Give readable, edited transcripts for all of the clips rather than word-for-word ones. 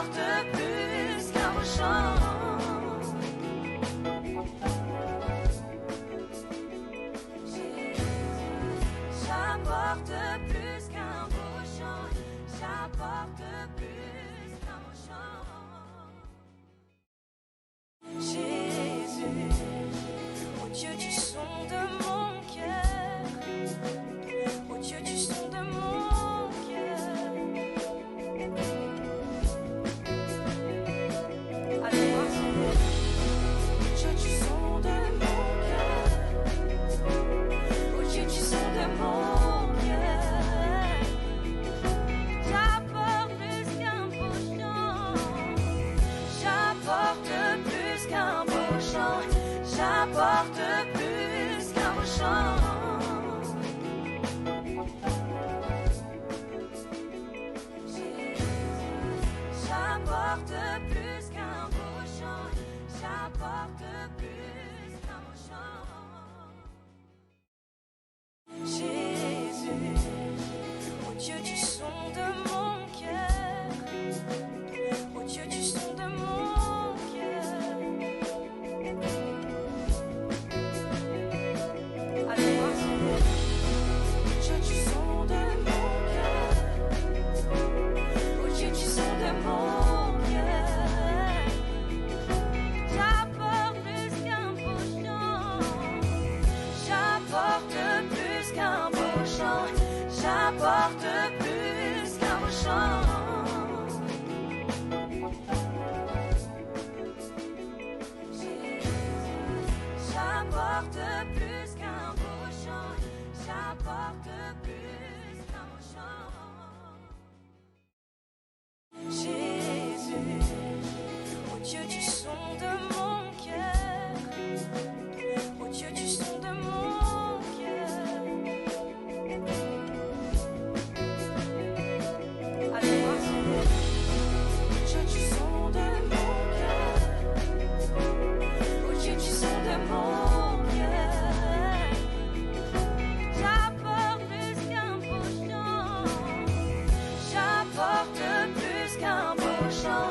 j'apporte plus qu'un beau chant. J'apporte plus qu'un beau chant, j'apporte plus qu'un beau chant. Jésus, oh Dieu du son de mon cœur, oh Dieu du son de mon cœur. Allez-moi, Dieu du son de mon cœur, oh Dieu du son de mon cœur. J'apporte plus qu'un beau chant, j'apporte plus qu'un beau chant, j'apporte plus qu'un beau chant. J'apporte plus qu'un beau chant, j'apporte plus qu'un beau chant. Jésus, oh Dieu du son de mon cœur, oh Dieu du son de mon cœur. Allez-moi, Dieu du son de mon cœur, oh Dieu du son de mon cœur. J'apporte plus qu'un beau chant, j'apporte plus qu'un beau chant, j'apporte plus qu'un beau chant. J'apporte plus qu'un beau chant, j'apporte plus qu'un beau chant. Jésus, oh Dieu du son de mon cœur, oh Dieu du son de mon cœur. Allez-moi, Dieu du son de mon cœur, oh Dieu du son de mon cœur. J'apporte plus qu'un beau chant, j'apporte plus qu'un beau chant,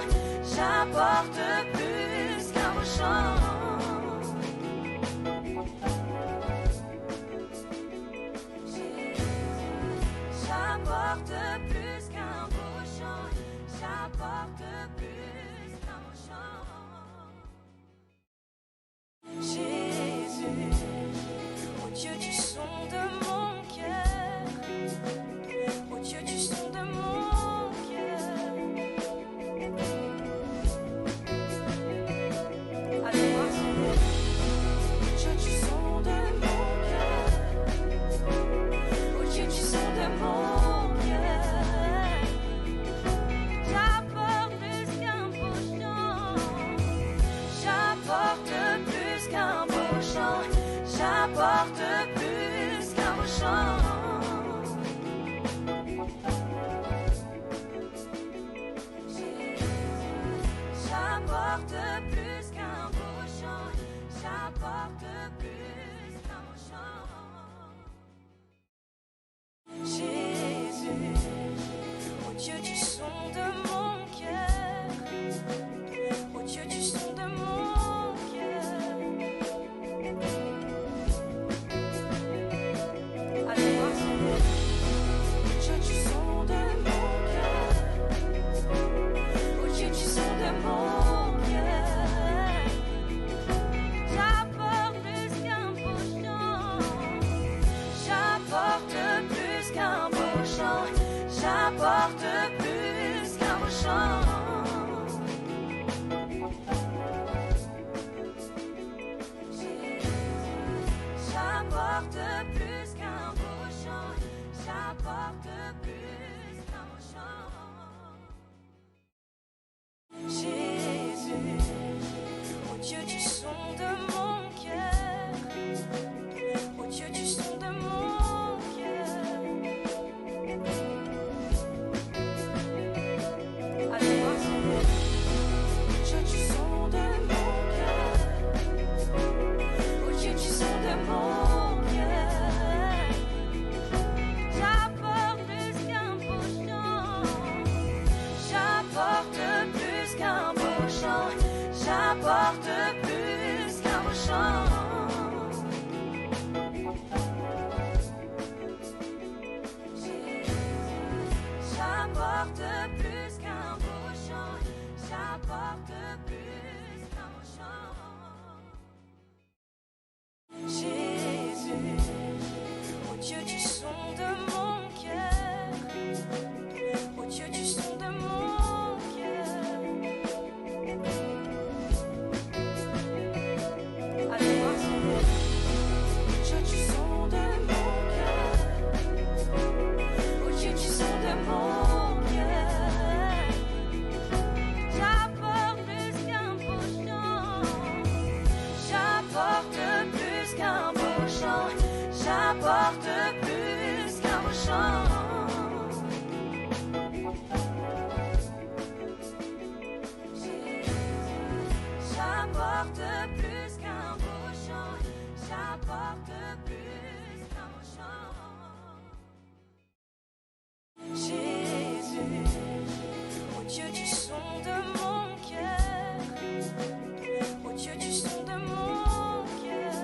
j'apporte plus qu'un beau chant. J'apporte plus qu'un beau chant, j'apporte plus qu'un beau chant. Jésus, oh Dieu du son de mon cœur, oh Dieu du son de mon cœur. Allez-moi, Dieu du son de mon cœur, oh Dieu du son de mon cœur. j'apporte plus qu'un beau chant, j'apporte plus qu'un beau chant. Jésus, oh Dieu du son de mon cœur, oh Dieu du son de mon cœur. Alléluia. Dieu du son de mon cœur, oh Dieu du son de mon cœur, j'apporte plus qu'un beau chant, j'apporte plus qu'un beau chant, j'apporte plus qu'un beau chant. J'apporte plus qu'un beau chant, j'apporte plus qu'un beau chant. Jésus, oh Dieu du son de mon cœur, oh Dieu du son de mon cœur.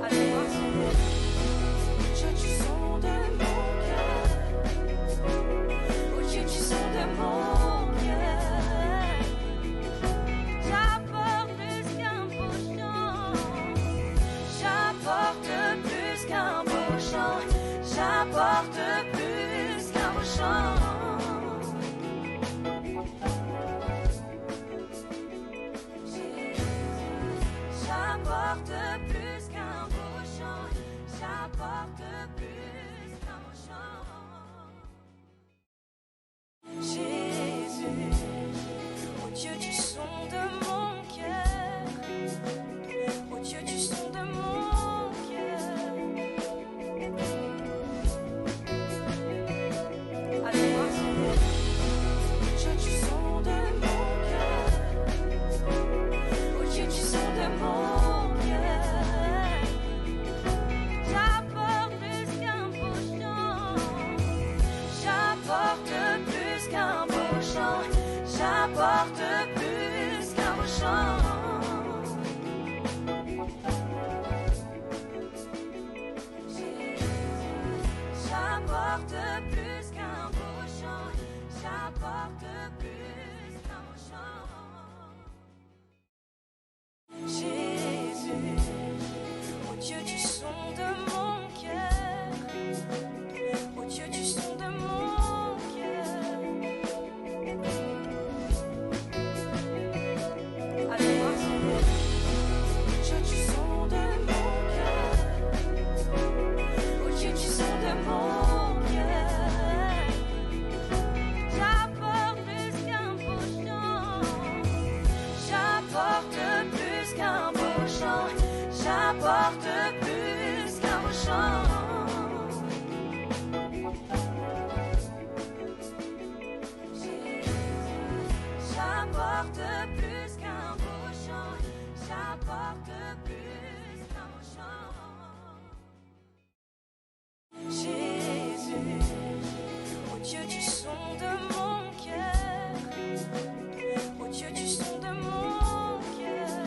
Alléluia. Dieu du son de mon cœur, oh Dieu du son de mon cœur, j'apporte plus qu'un beau chant, j'apporte plus qu'un beau chant, j'apporte plus qu'un beau chant. J'apporte plus qu'un beau chant, j'apporte plus qu'un beau chant. Jésus, oh Dieu du son de mon cœur, oh Dieu du son de mon cœur. Alléluia. Dieu du son de mon cœur, oh Dieu du son de mon cœur, j'apporte plus qu'un beau chant, j'apporte plus qu'un beau chant, j'apporte plus qu'un beau chant. J'apporte plus qu'un beau chant, j'apporte plus qu'un beau chant. Jésus, oh Dieu du son de mon cœur, oh Dieu du son de mon cœur. Alléluia. Dieu du son de mon cœur, oh Dieu du son de mon cœur, j'apporte plus qu'un beau chant, j'apporte plus qu'un beau chant, j'apporte plus qu'un beau chant. J'apporte plus qu'un beau chant, j'apporte plus qu'un beau chant. Jésus, oh Dieu du son de mon cœur, oh Dieu du son de mon cœur.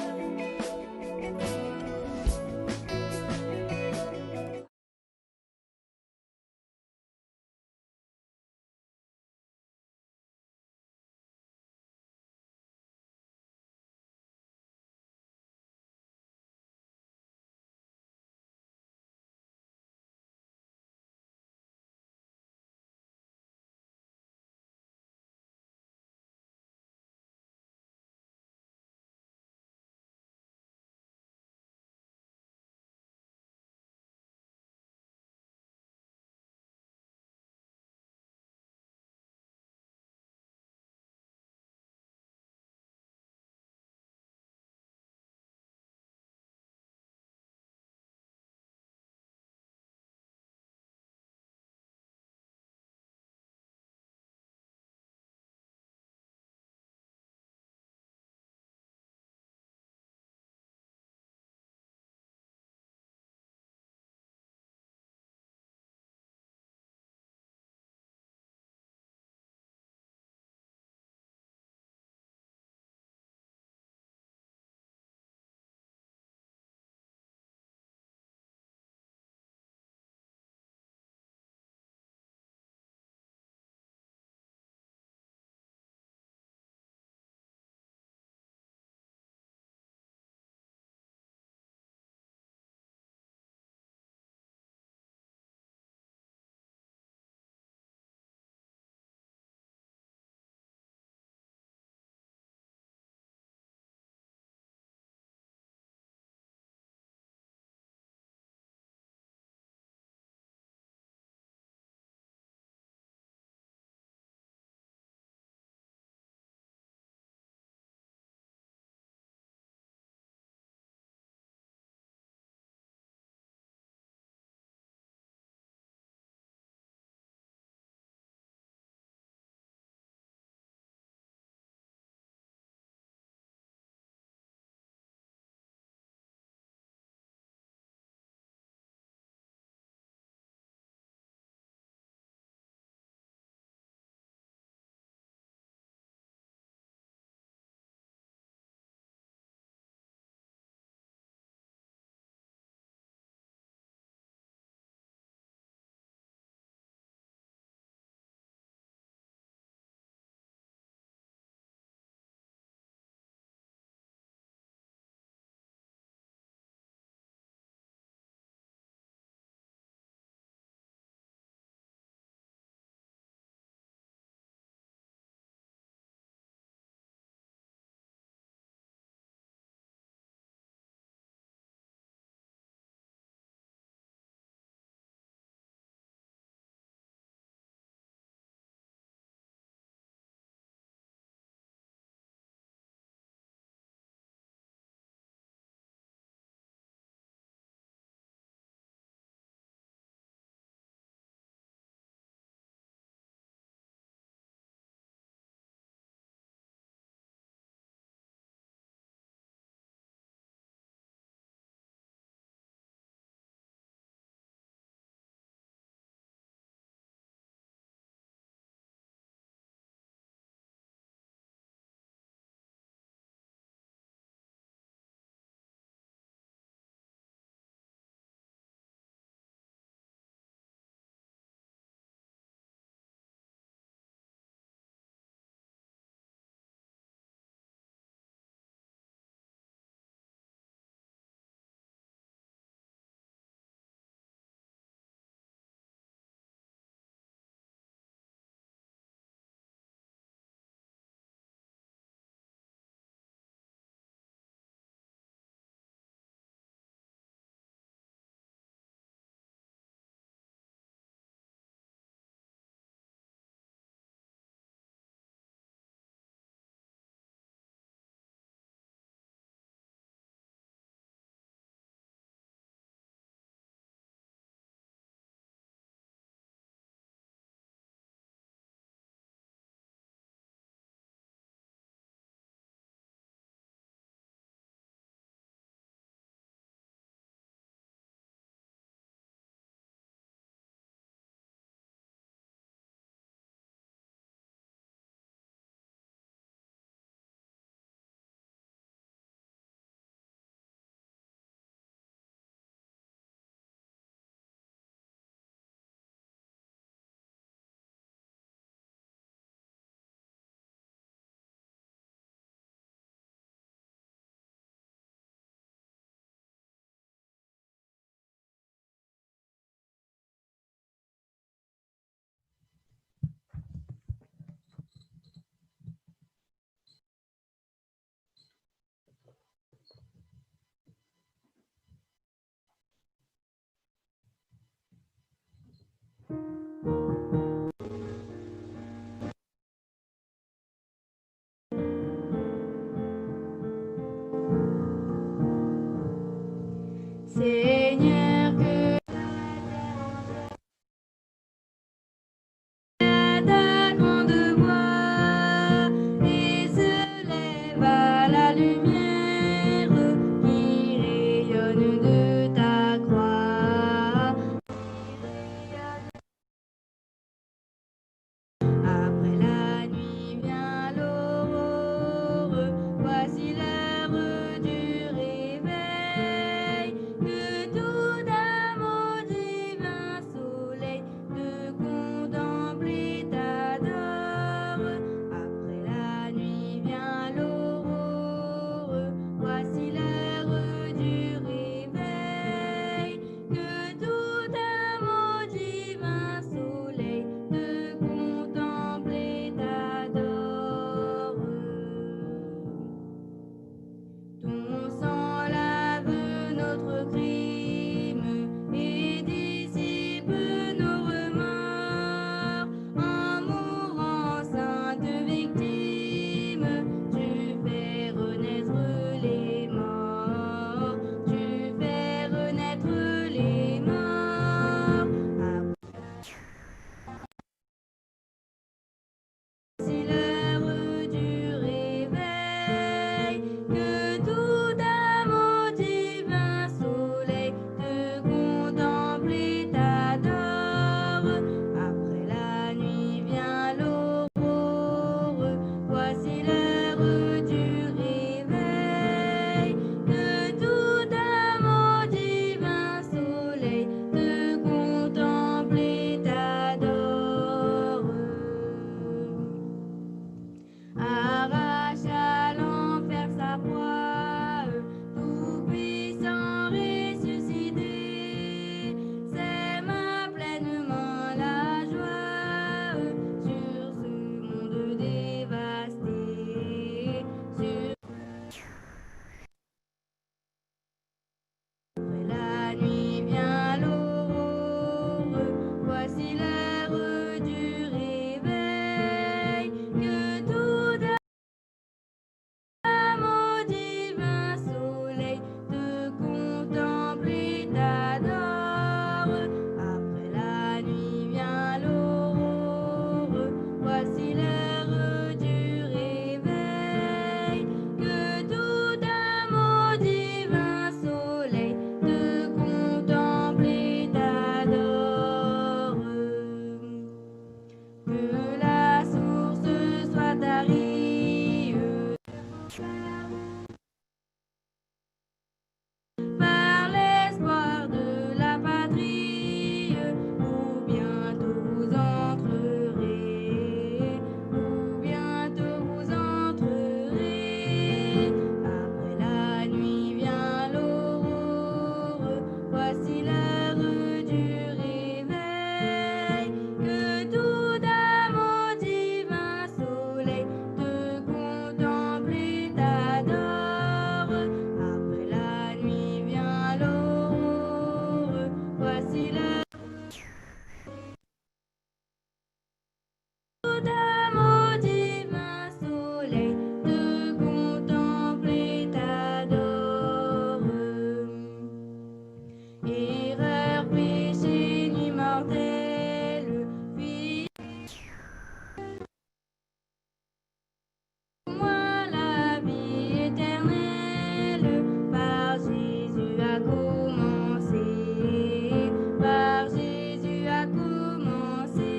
Seigneur, que ta grande voix et se lève à la lumière qui rayonne de ta croix. Après la nuit vient l'aurore, voici l'heure du réveil, que tout amour divin soleil de contempler t'adore. Après la nuit vient l'aurore, voici l'heure du réveil, que tout amour divin soleil de contempler t'adore. Ton sang lave notre crime et dissipe nos remords. En mourant sainte victime, tu fais renaître les morts. Tu fais renaître les morts. C'est l'heure du réveil, que tout amour divin soleil de contempler t'adore. Après la nuit vient l'aurore, voici l'heure du réveil, que tout amour divin soleil de contempler t'adore. Arrache à l'enfer sa proie, tout-puissant ressuscité, sème pleinement la joie sur ce monde dévasté. Après la nuit vient l'aurore, voici l'heure du réveil, que tout amour divin soleil de contempler t'adore. Après la nuit vient l'aurore, voici l'heure du réveil, que tout amour divin soleil de contempler t'adore. Que la source soit tarie par l'espoir de la patrie, où bientôt vous entrerez, où bientôt vous entrerez. Après la nuit vient l'aurore, voici l'heure du réveil, que tout amour divin soleil de contempler t'adore. Après la nuit vient l'aurore, voici l'heure tout amour divin soleil de contempler t'adore. Erreur, péché, nuit mortelle, fille moi la vie éternelle, par Jésus a commencé, par Jésus a commencé.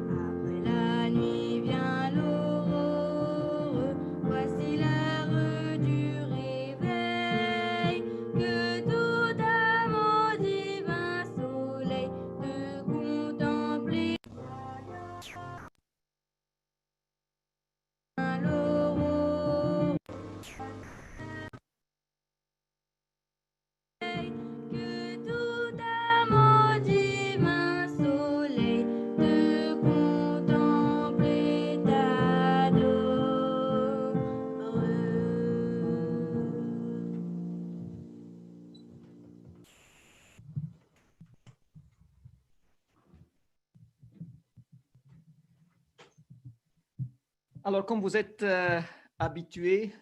Après la nuit vient l'aurore, voici l'heure du réveil, que tout amour divin soleil de contempler l'aurore, que tout amour divin soleil de contempler t'adore. Alors, comme vous êtes habitués,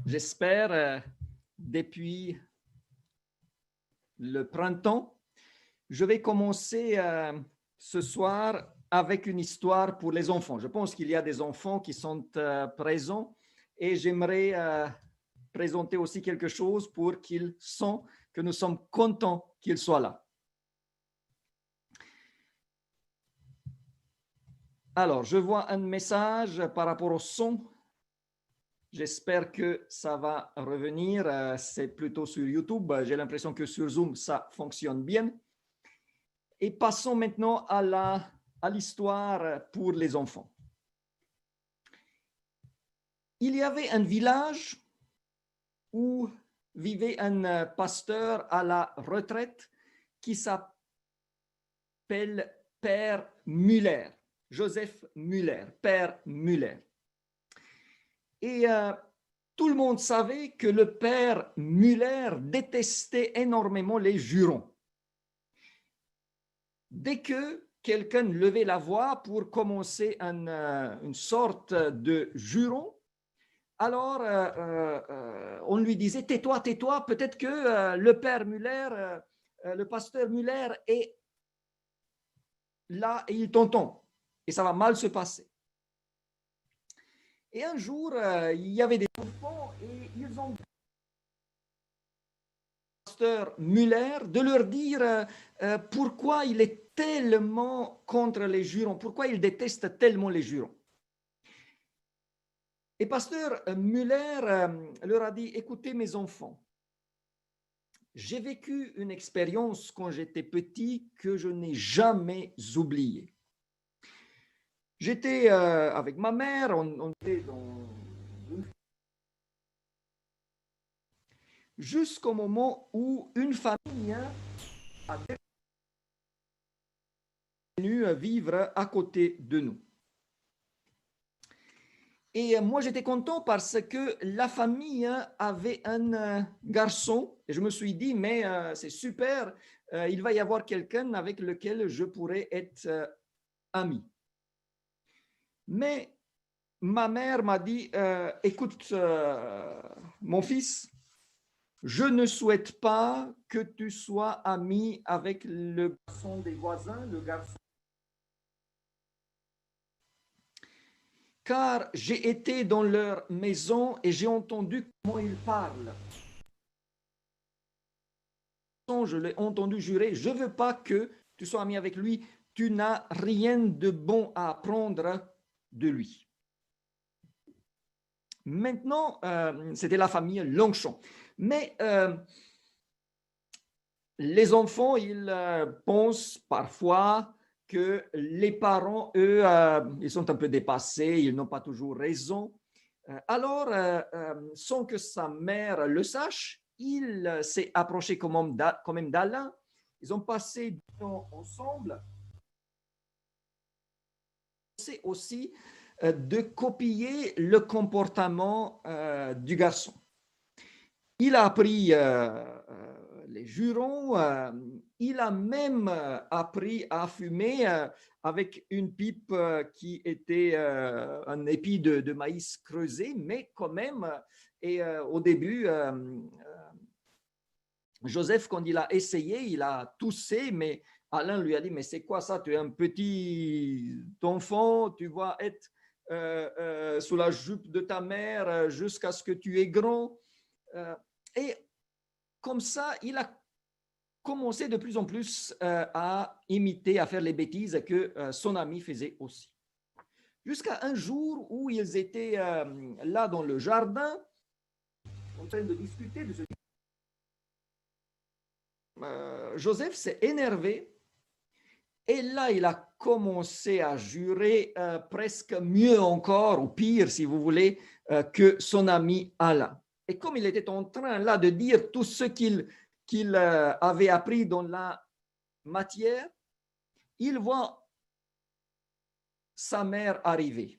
j'espère, depuis le printemps, je vais commencer ce soir avec une histoire pour les enfants. Je pense qu'il y a des enfants qui sont présents et j'aimerais présenter aussi quelque chose pour qu'ils sentent que nous sommes contents qu'ils soient là. Alors, je vois un message par rapport au son. J'espère que ça va revenir. C'est plutôt sur YouTube. J'ai l'impression que sur Zoom, ça fonctionne bien. Et passons maintenant à l'histoire pour les enfants. Il y avait un village où vivait un pasteur à la retraite qui s'appelle Père Müller, Joseph Müller, Père Müller. Et tout le monde savait que le Père Müller détestait énormément les jurons. Dès que quelqu'un levait la voix pour commencer une sorte de juron, alors on lui disait « tais-toi, tais-toi, peut-être que le Père Müller, le pasteur Müller est là et il t'entend et ça va mal se passer. » Et un jour, il y avait des enfants et ils ont dit au pasteur Müller de leur dire pourquoi il est tellement contre les jurons, pourquoi il déteste tellement les jurons. Et pasteur Müller leur a dit, écoutez mes enfants, j'ai vécu une expérience quand j'étais petit que je n'ai jamais oubliée. J'étais avec ma mère, on était dans... jusqu'au moment où une famille a venu vivre à côté de nous. Et moi, j'étais content parce que la famille avait un garçon. Et je me suis dit, mais c'est super, il va y avoir quelqu'un avec lequel je pourrais être ami. Mais ma mère m'a dit, écoute, mon fils, je ne souhaite pas que tu sois ami avec le garçon des voisins, le garçon. Car j'ai été dans leur maison et j'ai entendu comment ils parlent. Je l'ai entendu jurer, je ne veux pas que tu sois ami avec lui, tu n'as rien de bon à apprendre de lui. Maintenant, c'était la famille Longchamp. Mais les enfants, ils pensent parfois que les parents, eux, ils sont un peu dépassés, ils n'ont pas toujours raison. Alors, sans que sa mère le sache, il s'est approché quand même d'Alain. Ils ont passé du temps ensemble. C'est aussi de copier le comportement du garçon. Il a appris les jurons, il a même appris à fumer avec une pipe qui était un épi de maïs creusé, mais quand même, et au début, Joseph, quand il a essayé, il a toussé, mais Alain lui a dit, mais c'est quoi ça? Tu es un petit enfant, tu vas être sous la jupe de ta mère jusqu'à ce que tu es grand. Et comme ça, il a commencé de plus en plus à imiter, à faire les bêtises que son ami faisait aussi. Jusqu'à un jour où ils étaient là dans le jardin, en train de discuter de ce Joseph s'est énervé et là, il a commencé à jurer presque mieux encore, ou pire si vous voulez, que son ami Alain. Et comme il était en train là de dire tout ce qu'il avait appris dans la matière, il voit sa mère arriver.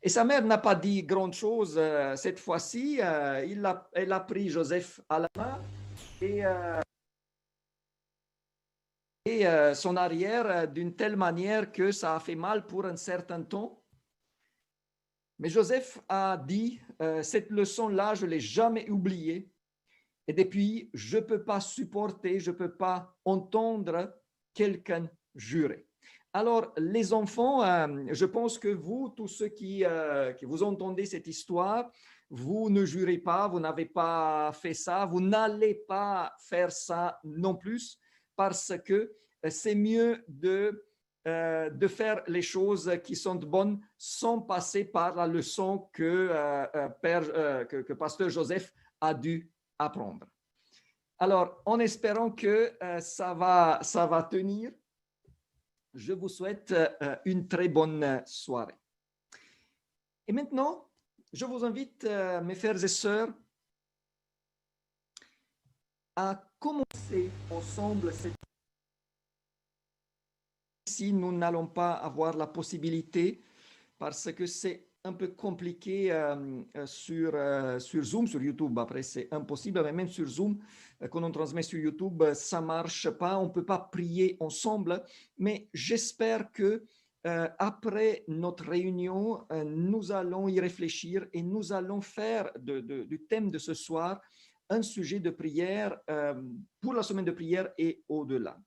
Et sa mère n'a pas dit grand-chose cette fois-ci. Elle a pris Joseph à la main et son arrière d'une telle manière que ça a fait mal pour un certain temps. Mais Joseph a dit, cette leçon-là, je ne l'ai jamais oubliée. Et depuis, je ne peux pas supporter, je ne peux pas entendre quelqu'un jurer. Alors, les enfants, je pense que vous, tous ceux qui vous entendez cette histoire, vous ne jurez pas, vous n'avez pas fait ça, vous n'allez pas faire ça non plus, parce que c'est mieux de faire les choses qui sont bonnes sans passer par la leçon que Pasteur Joseph a dû apprendre. Alors, en espérant que ça va tenir, je vous souhaite une très bonne soirée. Et maintenant, je vous invite, mes frères et sœurs, à commencer ensemble cette. Si nous n'allons pas avoir la possibilité, parce que c'est un peu compliqué sur Zoom, sur YouTube. Après, c'est impossible, mais même sur Zoom, quand on transmet sur YouTube, ça ne marche pas. On ne peut pas prier ensemble, mais j'espère que après notre réunion, nous allons y réfléchir et nous allons faire du thème de ce soir un sujet de prière pour la semaine de prière et au-delà.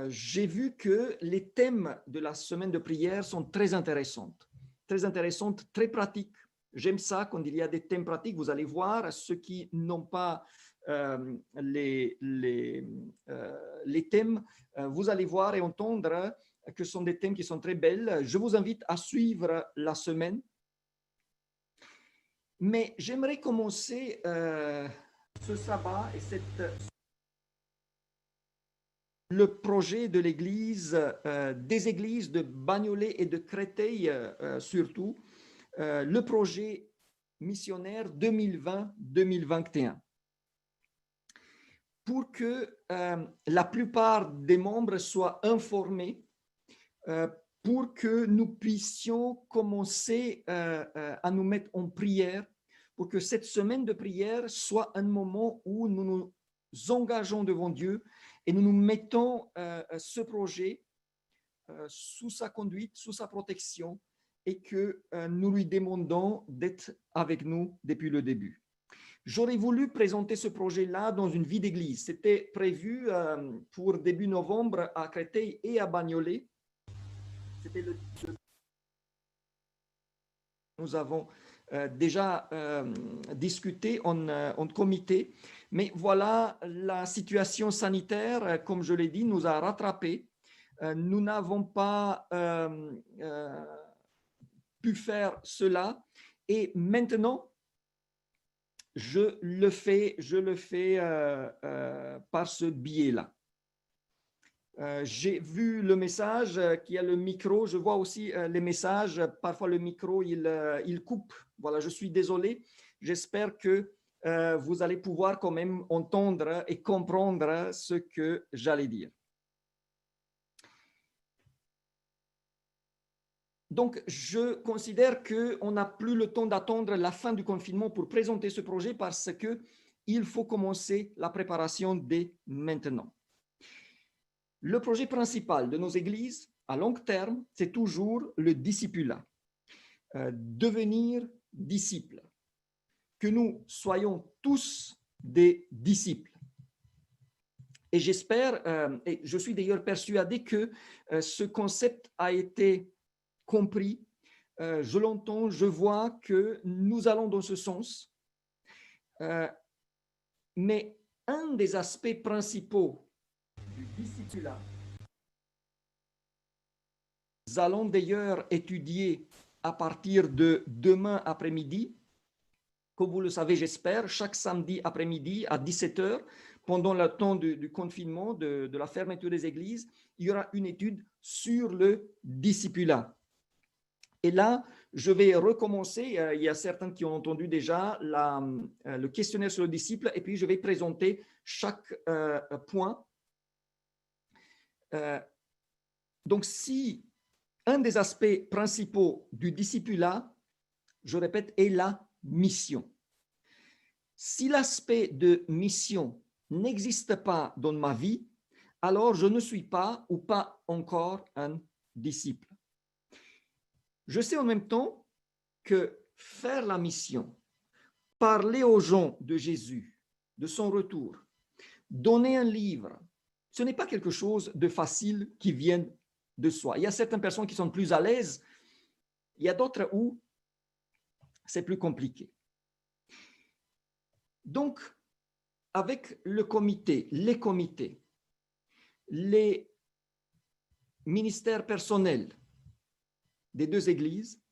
J'ai vu que les thèmes de la semaine de prière sont très intéressantes, très pratiques. J'aime ça quand il y a des thèmes pratiques. Vous allez voir, ceux qui n'ont pas les thèmes, vous allez voir et entendre que ce sont des thèmes qui sont très belles. Je vous invite à suivre la semaine. Mais j'aimerais commencer ce sabbat et le projet de l'église, des églises de Bagnolet et de Créteil surtout, le projet missionnaire 2020-2021. Pour que la plupart des membres soient informés, pour que nous puissions commencer à nous mettre en prière, pour que cette semaine de prière soit un moment où nous nous engageons devant Dieu et nous nous mettons ce projet sous sa conduite, sous sa protection, et que nous lui demandons d'être avec nous depuis le début. J'aurais voulu présenter ce projet-là dans une vie d'église. C'était prévu pour début novembre à Créteil et à Bagnolet. C'était nous avons déjà discuté en comité, mais voilà, la situation sanitaire, comme je l'ai dit, nous a rattrapés. Nous n'avons pas pu faire cela, et maintenant, je le fais par ce biais-là. J'ai vu le message qui a le micro. Je vois aussi les messages. Parfois, le micro, il coupe. Voilà, je suis désolé. J'espère que vous allez pouvoir quand même entendre et comprendre ce que j'allais dire. Donc, je considère qu'on n'a plus le temps d'attendre la fin du confinement pour présenter ce projet parce qu'il faut commencer la préparation dès maintenant. Le projet principal de nos églises à long terme, c'est toujours le discipulat. Devenir disciples. Que nous soyons tous des disciples. Et j'espère, et je suis d'ailleurs persuadé que ce concept a été compris. Je l'entends, je vois que nous allons dans ce sens. Mais un des aspects principaux du discipulat, nous allons d'ailleurs étudier à partir de demain après-midi. Comme vous le savez, j'espère, chaque samedi après-midi à 17h, pendant le temps du confinement, de la fermeture des églises, il y aura une étude sur le discipulat. Et là, je vais recommencer. Il y a certains qui ont entendu déjà le questionnaire sur le disciple, et puis je vais présenter chaque point. Donc, si un des aspects principaux du discipulat, je répète, est la mission. Si l'aspect de mission n'existe pas dans ma vie, alors je ne suis pas ou pas encore un disciple. Je sais en même temps que faire la mission, parler aux gens de Jésus, de son retour, donner un livre, ce n'est pas quelque chose de facile qui vient de soi. Il y a certaines personnes qui sont plus à l'aise, il y a d'autres où c'est plus compliqué. Donc, avec le comité, les ministères personnels des deux églises,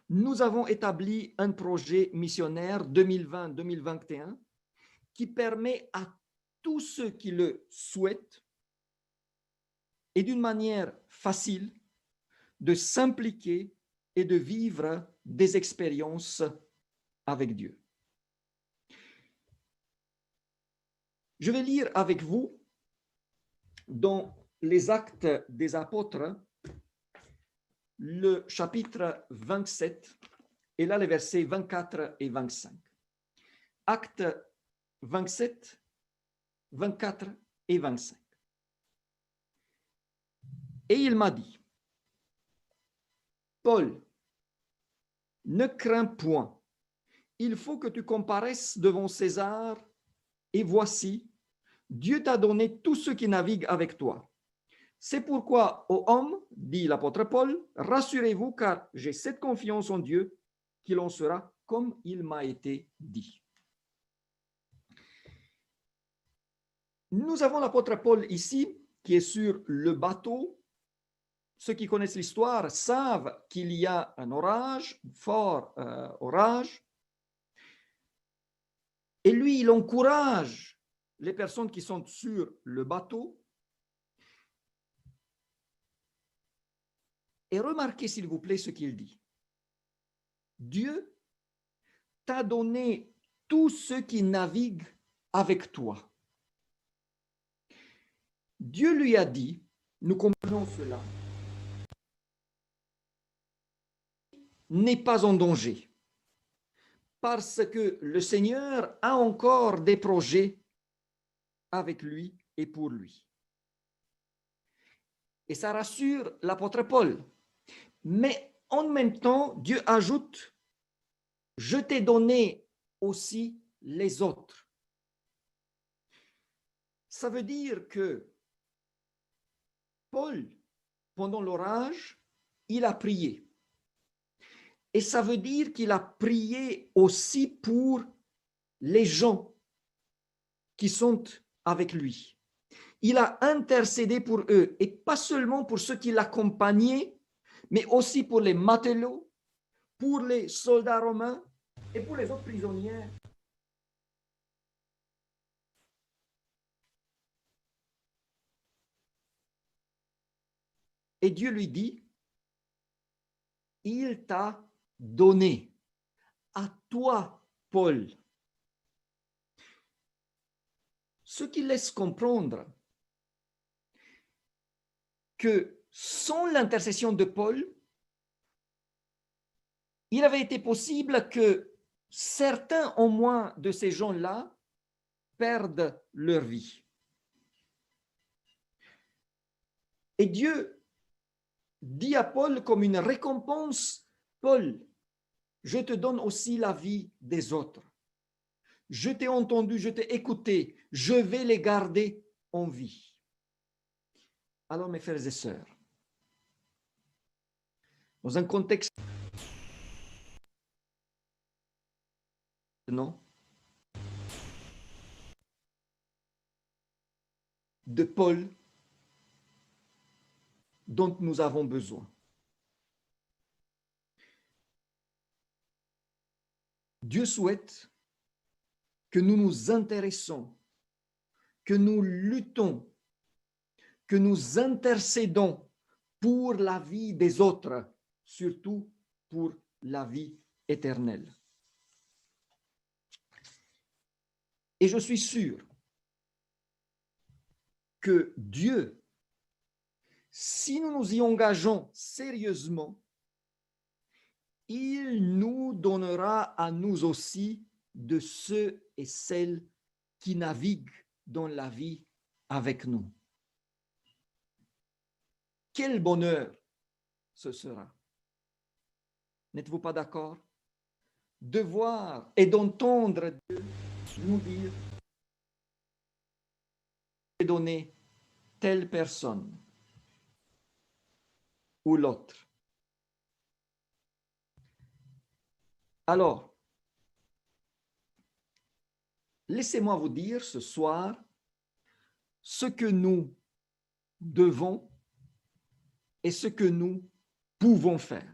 nous avons établi un projet missionnaire 2020-2021 qui permet à tous ceux qui le souhaitent et d'une manière facile de s'impliquer et de vivre des expériences avec Dieu. Je vais lire avec vous dans les Actes des Apôtres, le chapitre 27, et là les versets 24 et 25. Actes 27, 24 et 25. Et il m'a dit, Paul, ne crains point, il faut que tu comparaisses devant César, et voici, Dieu t'a donné tous ceux qui naviguent avec toi. C'est pourquoi, ô hommes, dit l'apôtre Paul, rassurez-vous, car j'ai cette confiance en Dieu qu'il en sera comme il m'a été dit. Nous avons l'apôtre Paul ici, qui est sur le bateau. Ceux qui connaissent l'histoire savent qu'il y a un orage, fort orage. Et lui, il encourage les personnes qui sont sur le bateau. Et remarquez, s'il vous plaît, ce qu'il dit. Dieu t'a donné tous ceux qui naviguent avec toi. Dieu lui a dit, nous comprenons cela, n'est pas en danger, parce que le Seigneur a encore des projets avec lui et pour lui. Et ça rassure l'apôtre Paul. Mais en même temps, Dieu ajoute, je t'ai donné aussi les autres. Ça veut dire que Paul, pendant l'orage, il a prié. Et ça veut dire qu'il a prié aussi pour les gens qui sont avec lui. Il a intercédé pour eux, et pas seulement pour ceux qui l'accompagnaient, mais aussi pour les matelots, pour les soldats romains et pour les autres prisonniers. Et Dieu lui dit, il t'a donné à toi, Paul. Ce qui laisse comprendre que sans l'intercession de Paul, il avait été possible que certains, au moins, de ces gens-là perdent leur vie. Et Dieu dit à Paul comme une récompense, Paul, je te donne aussi la vie des autres. Je t'ai entendu, je t'ai écouté, je vais les garder en vie. Alors, mes frères et sœurs, dans un contexte de Paul dont nous avons besoin. Dieu souhaite que nous nous intéressons, que nous luttons, que nous intercédons pour la vie des autres, surtout pour la vie éternelle. Et je suis sûr que Dieu, si nous nous y engageons sérieusement, il nous donnera à nous aussi de ceux et celles qui naviguent dans la vie avec nous. Quel bonheur ce sera! N'êtes-vous pas d'accord? de voir et d'entendre Dieu nous dire donner telle personne ou l'autre. Alors, laissez-moi vous dire ce soir ce que nous devons et ce que nous pouvons faire.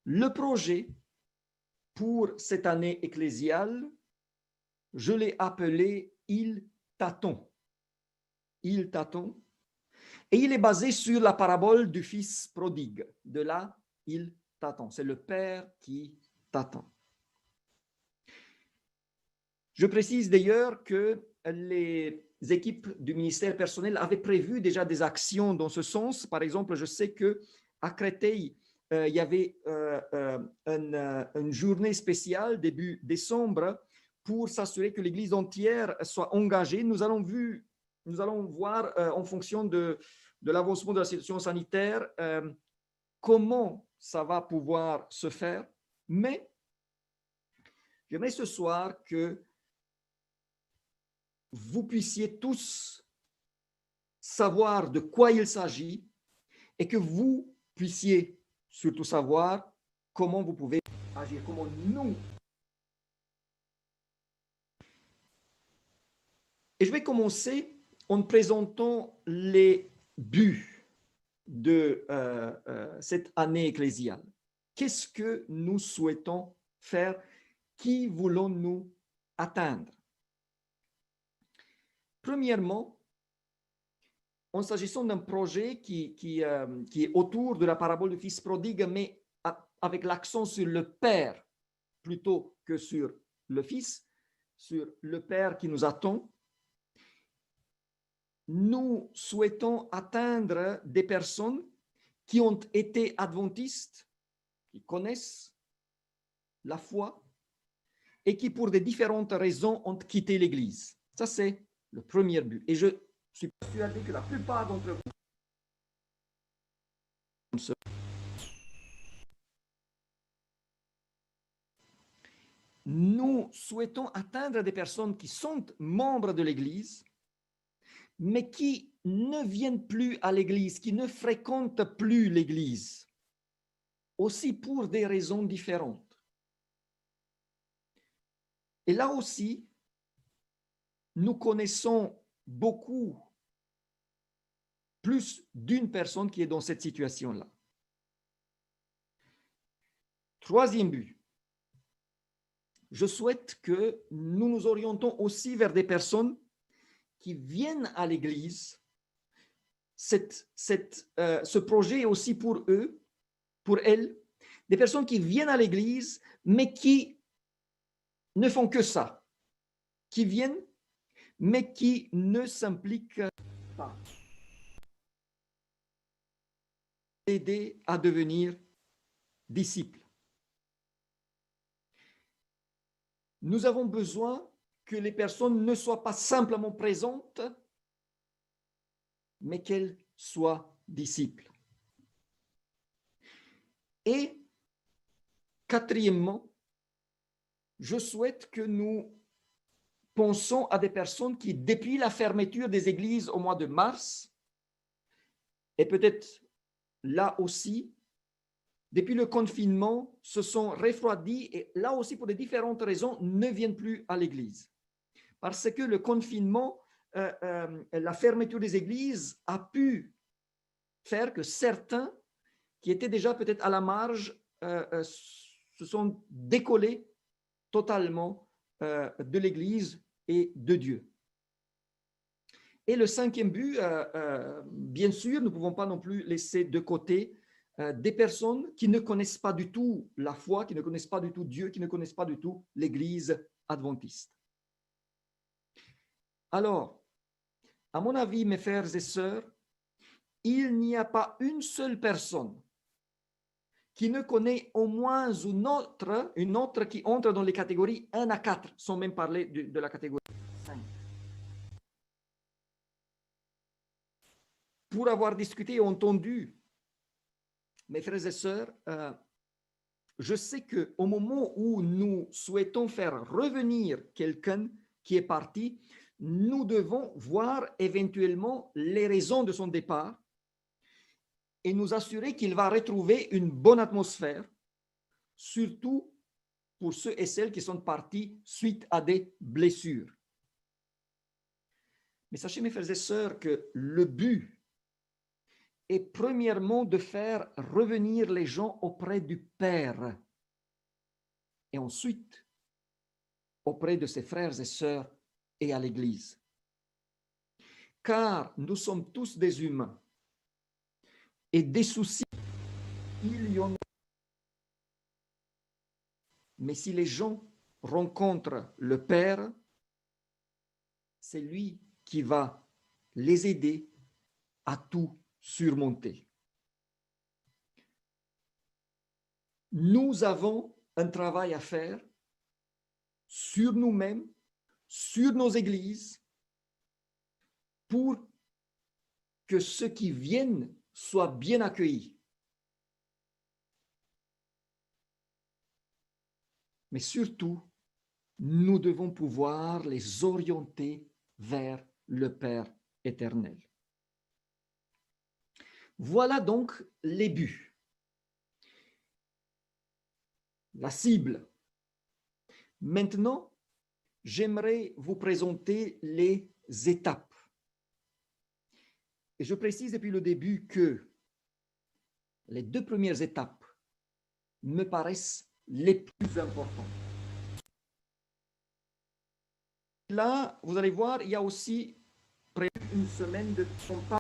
Le projet pour cette année ecclésiale, je l'ai appelé « Il t'attend ». Il t'attend. Et il est basé sur la parabole du fils prodigue. De là, il t'attend. C'est le Père qui t'attend. Je précise d'ailleurs que les équipes du ministère personnel avaient prévu déjà des actions dans ce sens. Par exemple, je sais qu'à Créteil, il y avait une journée spéciale début décembre pour s'assurer que l'Église entière soit engagée. Nous allons voir en fonction de l'avancement de la situation sanitaire comment ça va pouvoir se faire. Mais j'aimerais ce soir que vous puissiez tous savoir de quoi il s'agit et que vous puissiez surtout savoir comment vous pouvez agir, comment nous. Et je vais commencer en présentant les buts de cette année ecclésiale. Qu'est-ce que nous souhaitons faire? Qui voulons-nous atteindre? Premièrement, en s'agissant d'un projet qui est autour de la parabole du fils prodigue, mais avec l'accent sur le Père plutôt que sur le Fils, sur le Père qui nous attend, nous souhaitons atteindre des personnes qui ont été adventistes, qui connaissent la foi et qui, pour des différentes raisons, ont quitté l'Église. Ça, c'est le premier but. Et je suis persuadé que la plupart d'entre vous nous souhaitons atteindre des personnes qui sont membres de l'Église, mais qui ne viennent plus à l'Église, qui ne fréquentent plus l'Église, aussi pour des raisons différentes. Et là aussi, nous connaissons beaucoup plus d'une personne qui est dans cette situation-là. Troisième but, je souhaite que nous nous orientons aussi vers des personnes qui viennent à l'Église. Ce projet est aussi pour eux, pour elles, des personnes qui viennent à l'Église, mais qui ne font que ça, qui viennent, mais qui ne s'impliquent pas. Aider à devenir disciples. Nous avons besoin que les personnes ne soient pas simplement présentes, mais qu'elles soient disciples. Et quatrièmement, je souhaite que nous pensons à des personnes qui, depuis la fermeture des églises au mois de mars, et peut-être là aussi, depuis le confinement, se sont refroidis et là aussi, pour de différentes raisons, ne viennent plus à l'église. Parce que le confinement, la fermeture des églises a pu faire que certains qui étaient déjà peut-être à la marge se sont décollés totalement de l'église et de Dieu. Et le cinquième but, bien sûr, nous ne pouvons pas non plus laisser de côté des personnes qui ne connaissent pas du tout la foi, qui ne connaissent pas du tout Dieu, qui ne connaissent pas du tout l'Église adventiste. Alors, à mon avis, mes frères et sœurs, il n'y a pas une seule personne qui ne connaît au moins une autre qui entre dans les catégories 1 à 4, sans même parler de la catégorie 5. Pour avoir discuté et entendu, mes frères et sœurs, je sais qu'au moment où nous souhaitons faire revenir quelqu'un qui est parti, nous devons voir éventuellement les raisons de son départ et nous assurer qu'il va retrouver une bonne atmosphère, surtout pour ceux et celles qui sont partis suite à des blessures. Mais sachez, mes frères et sœurs, que le but est premièrement de faire revenir les gens auprès du Père et ensuite auprès de ses frères et sœurs et à l'Église. Car nous sommes tous des humains et des soucis, il y en a. Mais si les gens rencontrent le Père, c'est lui qui va les aider à tout surmonter. Nous avons un travail à faire sur nous-mêmes, sur nos églises, pour que ceux qui viennent soient bien accueillis. Mais surtout, nous devons pouvoir les orienter vers le Père éternel. Voilà donc les buts, la cible. Maintenant, j'aimerais vous présenter les étapes. Et je précise depuis le début que les 2 premières étapes me paraissent les plus importantes. Là, vous allez voir, il y a aussi prévu une semaine de campagne.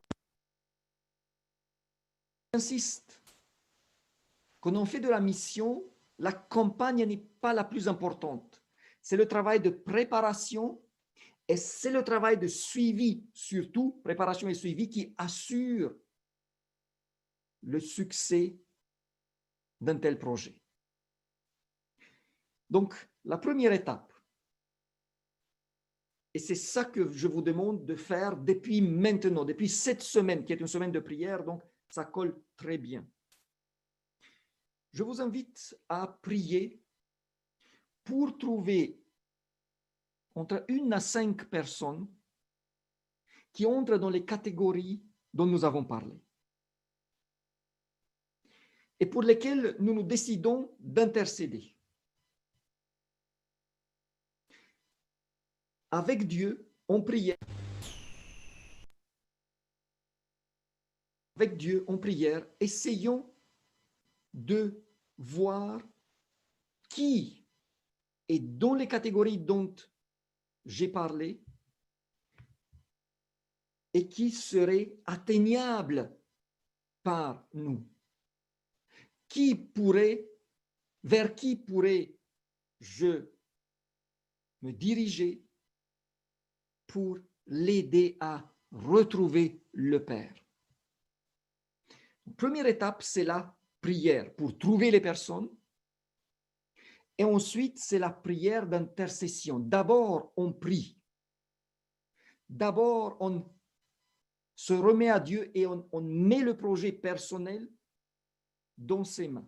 J'insiste, quand on fait de la mission, la campagne n'est pas la plus importante. C'est le travail de préparation et c'est le travail de suivi, surtout préparation et suivi, qui assure le succès d'un tel projet. Donc, la première étape, et c'est ça que je vous demande de faire depuis maintenant, depuis cette semaine, qui est une semaine de prière, donc ça colle très bien. Je vous invite à prier pour trouver entre 1 à 5 personnes qui entrent dans les catégories dont nous avons parlé et pour lesquelles nous nous décidons d'intercéder. Avec Dieu, en prière. Avec Dieu, en prière, essayons de voir qui est dans les catégories dont j'ai parlé et qui serait atteignable par nous. Vers qui pourrais-je me diriger pour l'aider à retrouver le Père? Première étape, c'est la prière pour trouver les personnes. Et ensuite, c'est la prière d'intercession. D'abord, on prie. D'abord, on se remet à Dieu et on met le projet personnel dans ses mains.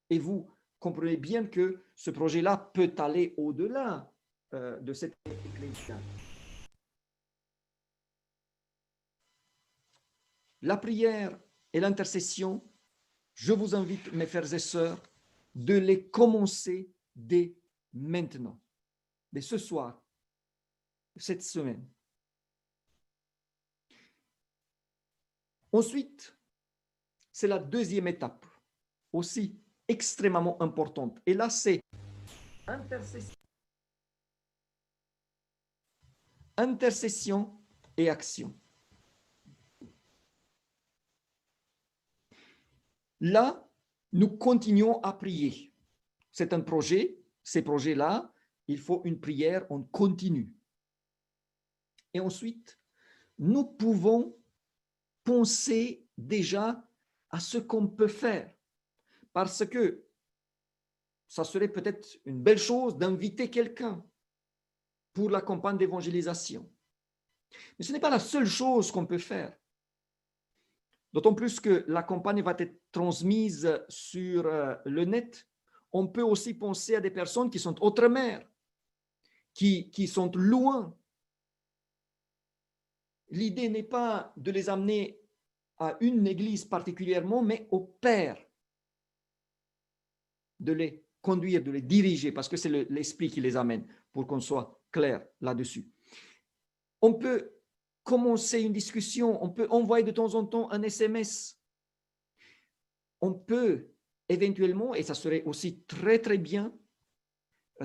Et vous comprenez bien que ce projet-là peut aller au-delà de cette ecclésiale. La prière et l'intercession, je vous invite, mes frères et sœurs, de les commencer dès maintenant, dès ce soir, cette semaine. Ensuite, c'est la deuxième étape, aussi extrêmement importante. Et là, c'est intercession et action. Là, nous continuons à prier. C'est un projet. Ces projets-là, il faut une prière en continu. Et ensuite, nous pouvons penser déjà à ce qu'on peut faire. Parce que ça serait peut-être une belle chose d'inviter quelqu'un pour la campagne d'évangélisation. Mais ce n'est pas la seule chose qu'on peut faire. D'autant plus que la campagne va être transmise sur le net. On peut aussi penser à des personnes qui sont outre-mer, qui sont loin. L'idée n'est pas de les amener à une église particulièrement, mais au Père, de les conduire, de les diriger, parce que c'est l'Esprit qui les amène, pour qu'on soit clair là-dessus. On peut commencer une discussion, on peut envoyer de temps en temps un SMS. On peut éventuellement, et ça serait aussi très très bien,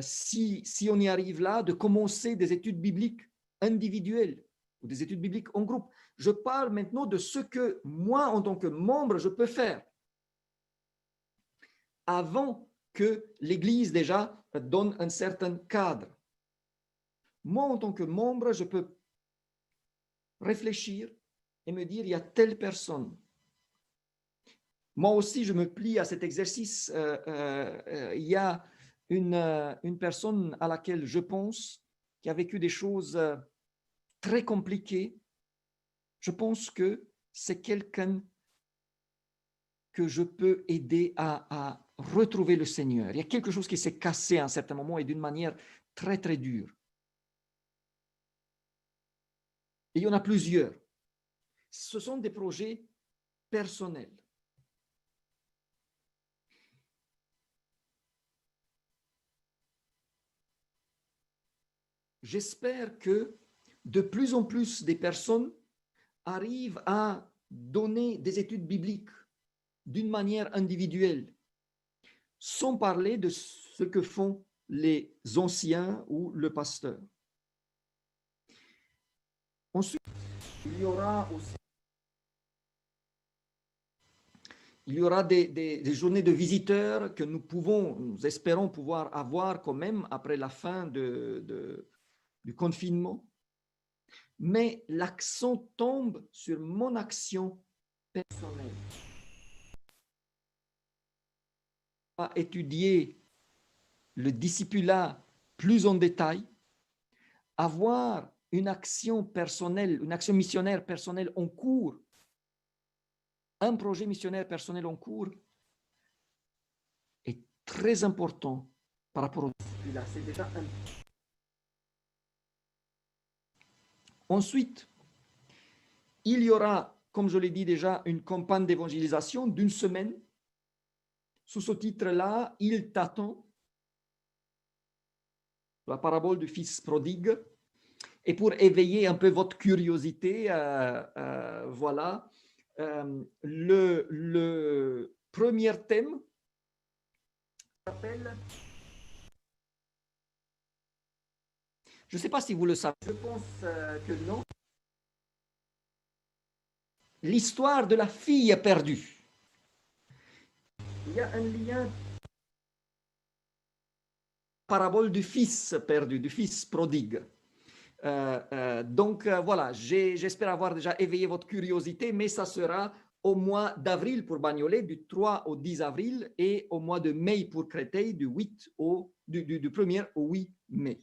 si on y arrive là, de commencer des études bibliques individuelles ou des études bibliques en groupe. Je parle maintenant de ce que moi, en tant que membre, je peux faire avant que l'Église déjà donne un certain cadre. Moi, en tant que membre, je peux réfléchir et me dire, il y a telle personne. Moi aussi, je me plie à cet exercice. Il y a une personne à laquelle je pense qui a vécu des choses très compliquées. Je pense que c'est quelqu'un que je peux aider à retrouver le Seigneur. Il y a quelque chose qui s'est cassé à un certain moment et d'une manière très, très dure. Et il y en a plusieurs. Ce sont des projets personnels. J'espère que de plus en plus des personnes arrivent à donner des études bibliques d'une manière individuelle, sans parler de ce que font les anciens ou le pasteur. Ensuite, il y aura aussi des journées de visiteurs que nous espérons pouvoir avoir quand même après la fin du confinement. Mais l'accent tombe sur mon action personnelle. À étudier le discipulat plus en détail, avoir une action personnelle, une action missionnaire personnelle en cours, un projet missionnaire personnel en cours est très important par rapport au discipulat. C'est déjà un... Ensuite, il y aura, comme je l'ai dit déjà, une campagne d'évangélisation d'une semaine. Sous ce titre-là, il t'attend, la parabole du fils prodigue. Et pour éveiller un peu votre curiosité, voilà, le premier thème s'appelle, je ne sais pas si vous le savez, je pense que non, l'histoire de la fille perdue. Il y a un lien, parabole du fils perdu, du fils prodigue. Donc voilà, j'espère avoir déjà éveillé votre curiosité, mais ça sera au mois d'avril pour Bagnolet, du 3 au 10 avril, et au mois de mai pour Créteil, du 1er au 8 mai.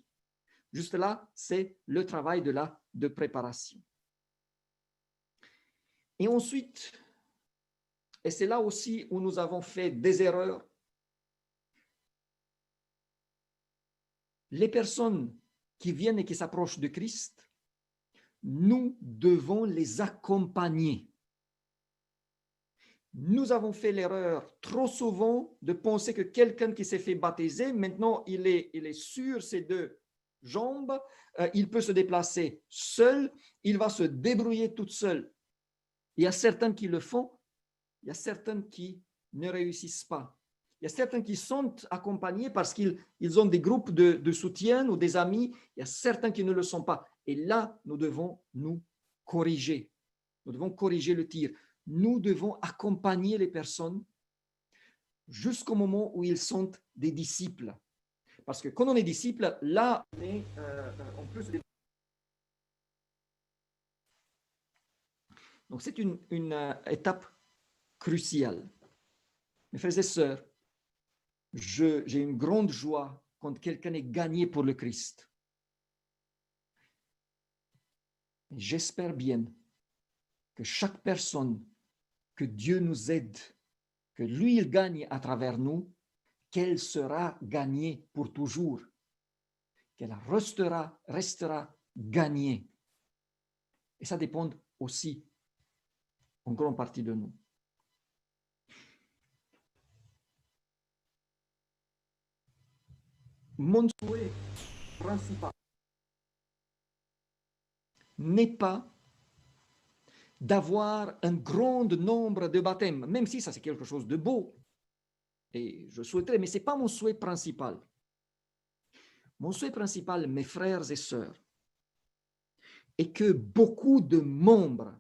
Juste là, c'est le travail de préparation. Et ensuite, et c'est là aussi où nous avons fait des erreurs, les personnes qui viennent et qui s'approchent de Christ, nous devons les accompagner. Nous avons fait l'erreur trop souvent de penser que quelqu'un qui s'est fait baptiser, maintenant il est sur ses deux jambes, il peut se déplacer seul, il va se débrouiller toute seule. Il y a certains qui le font, il y a certains qui ne réussissent pas. Il y a certains qui sont accompagnés parce qu'ils ont des groupes de soutien ou des amis. Il y a certains qui ne le sont pas. Et là, nous devons nous corriger. Nous devons corriger le tir. Nous devons accompagner les personnes jusqu'au moment où ils sont des disciples. Parce que quand on est disciple, là, on peut se... Donc, c'est une étape cruciale. Mes frères et sœurs, j'ai une grande joie quand quelqu'un est gagné pour le Christ. J'espère bien que chaque personne que Dieu nous aide, que lui, il gagne à travers nous, qu'elle sera gagnée pour toujours, qu'elle restera gagnée. Et ça dépend aussi en grande partie de nous. Mon souhait principal n'est pas d'avoir un grand nombre de baptêmes, même si ça c'est quelque chose de beau, et je souhaiterais, mais ce n'est pas mon souhait principal. Mon souhait principal, mes frères et sœurs, est que beaucoup de membres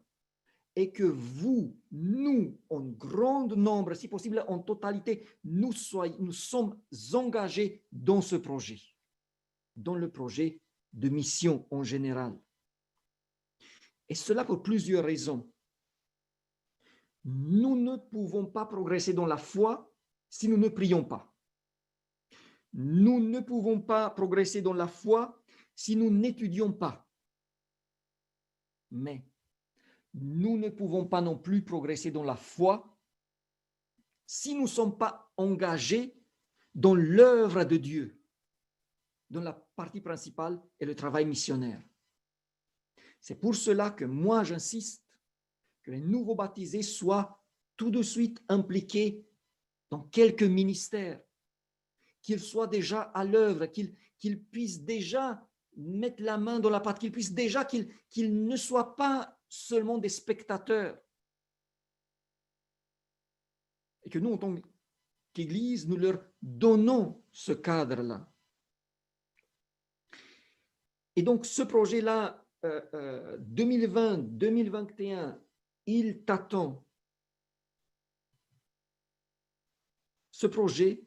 et que vous, nous, en grand nombre, si possible en totalité, nous sommes engagés dans ce projet, dans le projet de mission en général. Et cela pour plusieurs raisons. Nous ne pouvons pas progresser dans la foi si nous ne prions pas. Nous ne pouvons pas progresser dans la foi si nous n'étudions pas. Mais nous ne pouvons pas non plus progresser dans la foi si nous ne sommes pas engagés dans l'œuvre de Dieu, dans la partie principale et le travail missionnaire. C'est pour cela que moi, j'insiste que les nouveaux baptisés soient tout de suite impliqués dans quelques ministères, qu'ils soient déjà à l'œuvre, qu'ils puissent déjà mettre la main dans la pâte, qu'ils puissent déjà, qu'ils ne soient pas seulement des spectateurs. Et que nous, en tant qu'Église, nous leur donnons ce cadre-là. Et donc, ce projet-là, 2020-2021, il t'attend. Ce projet,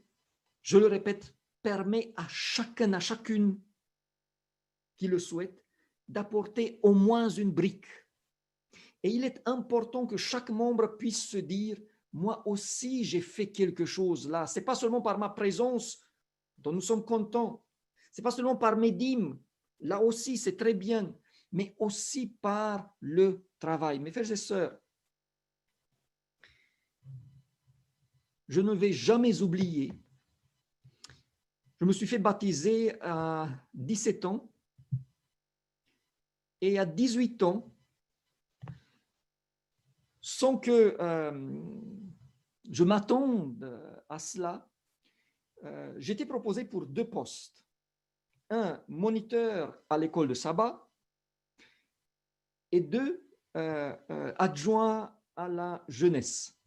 je le répète, permet à chacun, à chacune qui le souhaite, d'apporter au moins une brique. Et il est important que chaque membre puisse se dire, moi aussi j'ai fait quelque chose là. Ce n'est pas seulement par ma présence dont nous sommes contents. Ce n'est pas seulement par mes dîmes. Là aussi, c'est très bien. Mais aussi par le travail. Mes frères et sœurs, je ne vais jamais oublier, je me suis fait baptiser à 17 ans et à 18 ans, sans que je m'attende à cela, j'étais proposé pour 2 postes. Un, moniteur à l'école de sabbat, et 2, adjoint à la jeunesse.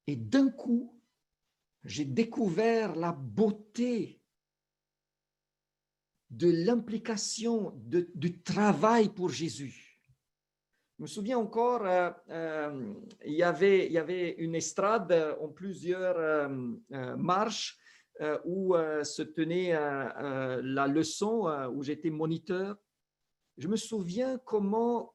Et d'un coup, j'ai découvert la beauté de l'implication du travail pour Jésus. Je me souviens encore, il y avait une estrade en plusieurs marches où se tenait la leçon, où j'étais moniteur. Je me souviens comment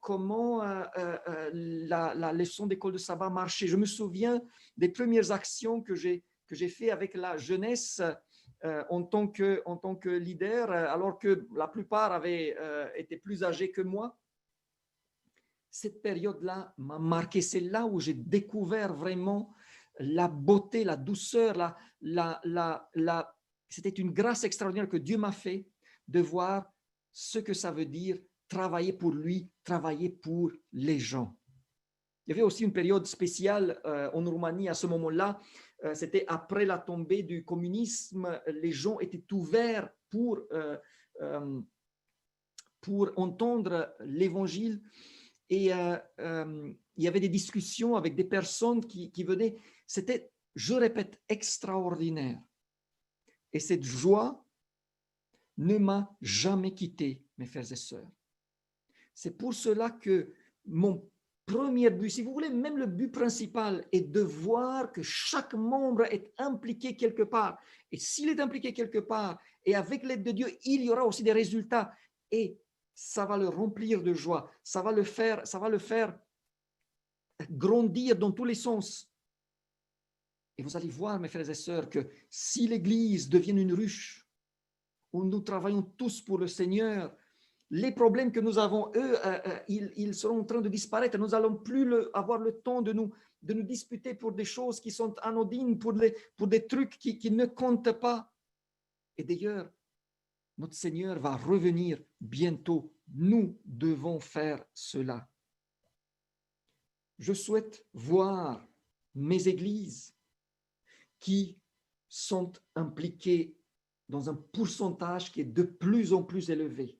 la leçon d'école de sabbat marchait. Je me souviens des premières actions que j'ai fait avec la jeunesse en tant que leader, alors que la plupart étaient plus âgés que moi. Cette période-là m'a marqué. C'est là où j'ai découvert vraiment la beauté, la douceur. C'était une grâce extraordinaire que Dieu m'a fait de voir ce que ça veut dire travailler pour lui, travailler pour les gens. Il y avait aussi une période spéciale en Roumanie à ce moment-là. C'était après la tombée du communisme. Les gens étaient ouverts pour entendre l'évangile. Et il y avait des discussions avec des personnes qui venaient. C'était, je répète, extraordinaire. Et cette joie ne m'a jamais quitté, mes frères et sœurs. C'est pour cela que mon premier but, si vous voulez, même le but principal est de voir que chaque membre est impliqué quelque part. Et s'il est impliqué quelque part, et avec l'aide de Dieu, il y aura aussi des résultats. Et ça va le remplir de joie. Ça va le faire grandir dans tous les sens. Et vous allez voir, mes frères et sœurs, que si l'Église devient une ruche, où nous travaillons tous pour le Seigneur, les problèmes que nous avons, eux, ils seront en train de disparaître. Nous n'allons plus avoir le temps de nous disputer pour des choses qui sont anodines, pour des trucs qui ne comptent pas. Et d'ailleurs, notre Seigneur va revenir bientôt. Nous devons faire cela. Je souhaite voir mes églises qui sont impliquées dans un pourcentage qui est de plus en plus élevé.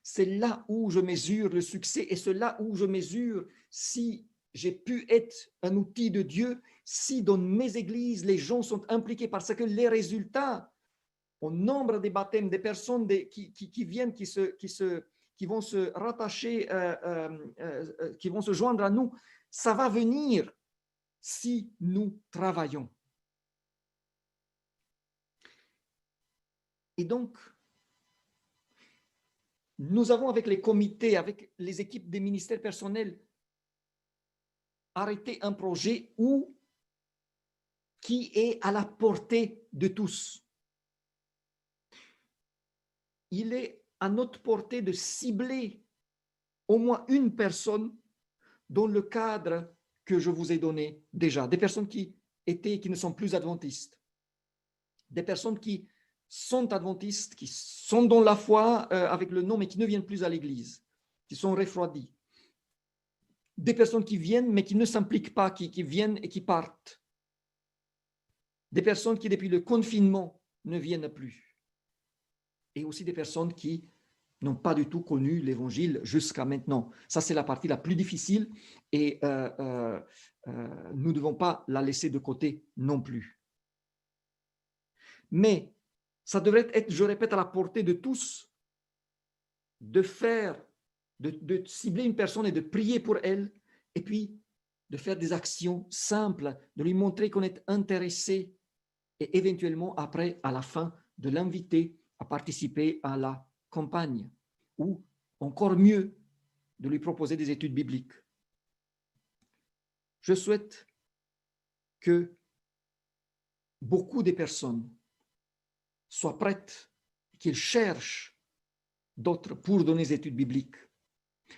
C'est là où je mesure le succès et c'est là où je mesure si j'ai pu être un outil de Dieu, si dans mes églises, les gens sont impliqués, parce que les résultats au nombre des baptêmes, des personnes qui viennent, qui vont se rattacher, qui vont se joindre à nous, ça va venir si nous travaillons. Et donc, nous avons avec les comités, avec les équipes des ministères personnels, arrêté un projet qui est à la portée de tous. Il est à notre portée de cibler au moins une personne dans le cadre que je vous ai donné déjà. Des personnes qui ne sont plus adventistes. Des personnes qui sont adventistes, qui sont dans la foi avec le nom, mais qui ne viennent plus à l'église, qui sont refroidis. Des personnes qui viennent, mais qui ne s'impliquent pas, qui viennent et qui partent. Des personnes qui, depuis le confinement, ne viennent plus. Et aussi des personnes qui n'ont pas du tout connu l'évangile jusqu'à maintenant. Ça, c'est la partie la plus difficile et nous ne devons pas la laisser de côté non plus. Mais ça devrait être, je répète, à la portée de tous de cibler une personne et de prier pour elle et puis de faire des actions simples, de lui montrer qu'on est intéressé et éventuellement après, à la fin, de l'inviter à participer à la campagne ou encore mieux, de lui proposer des études bibliques. Je souhaite que beaucoup de personnes soient prêtes, qu'ils cherchent d'autres pour donner des études bibliques.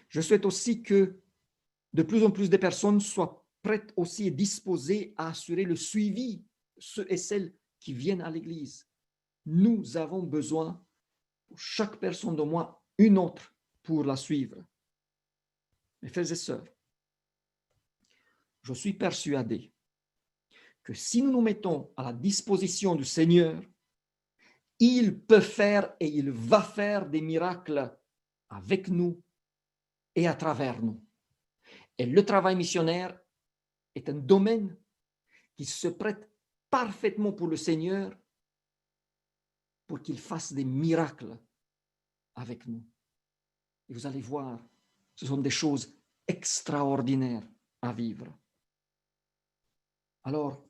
Je souhaite aussi que de plus en plus de personnes soient prêtes aussi et disposées à assurer le suivi, ceux et celles qui viennent à l'Église. Nous avons besoin, pour chaque personne d'au moins une autre, pour la suivre. Mes frères et sœurs, je suis persuadé que si nous nous mettons à la disposition du Seigneur, il peut faire et il va faire des miracles avec nous et à travers nous. Et le travail missionnaire est un domaine qui se prête parfaitement pour le Seigneur pour qu'il fasse des miracles avec nous. Et vous allez voir, ce sont des choses extraordinaires à vivre. Alors,